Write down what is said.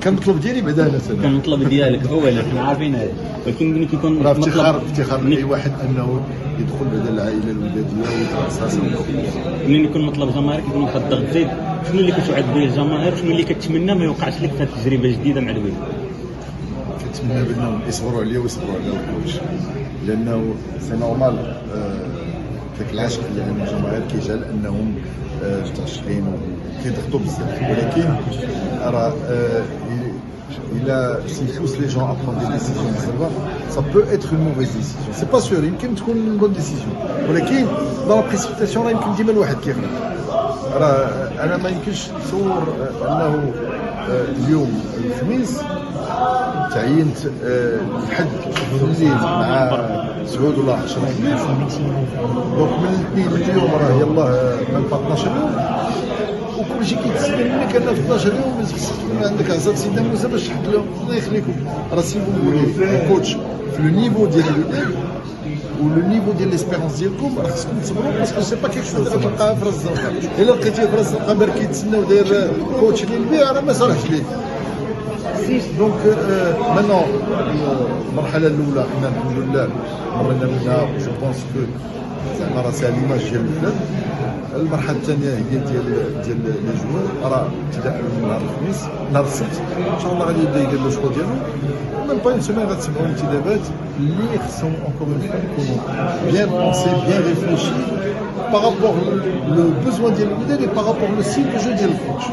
كان مطلب ديالي بعدا انا كان المطلب ديالك هو اللي حنا عارفين هذا، ولكن ملي كيكون راه افتخار لاي واحد انه يدخل بعدا العائله الوداديه ويتاسس. ملي يكون مطلب جماهير كيكون واحد الضغط زايد. شنو اللي كتوعد به الجماهير، شنو اللي كتمنى ما يوقعش لك في هذه التجربه الجديده مع الوداد؟ كنتمنى بانهم يصبروا عليا ويصبروا على الكوتش، لانه سي نورمال داك العشق اللي عند الجماهير كيجعل انهم متعشقين وكيضغطوا بزاف، ولكن راه إلا s'il pousse les gens à prendre des décisions بزاف ça peut être une mauvaise décision. C'est pas sûr، يمكن تكون une bonne décision، ولكن dans la précipitation راه يمكن ديما الواحد كيغلط. راه انا ما يمكنش نتصور انه اليوم الخميس تعينت الحد في الليل مع 7 ولا 10 دونك من الاثنين اليوم راه يلاه من 12 يوم، وكل شيء كيتسنى منك ان في 12 يوم لازم تكون عندك عزات سيدنا موسى باش تحط لهم. الله يخليكم راه سي بون كوتش في لو نيفو ديال الوداد ولو نيفو ديال ليسبيرونس ديالكم راه خصكم تصبروا، باسكو سي با كيك شوز تلقاها في راس الزنقه. الا لقيتيه في راس الزنقه بار كيتسنى وداير كوتش اللي البيع راه ما صالحش ليه. دونك مانون المرحله الاولى حنا الحمد لله مرينا منها، جو بونس كو زعما راه سا ليماج ديال البلاد. المرحله الثانيه هي ديال لي جوار، راه ابتداء من نهار الخميس نهار السبت ان شاء الله غادي يبدا يدير لو شو ديالو. ميم با اون سيمين غتسمعوا الانتدابات اللي خصهم اونكور اون فوا يكونوا بيان بونسي بيان ريفليشي بارابور لو بوزوان ديال الوداد اي بارابور لو ستيل دو جو ديال الكوتش.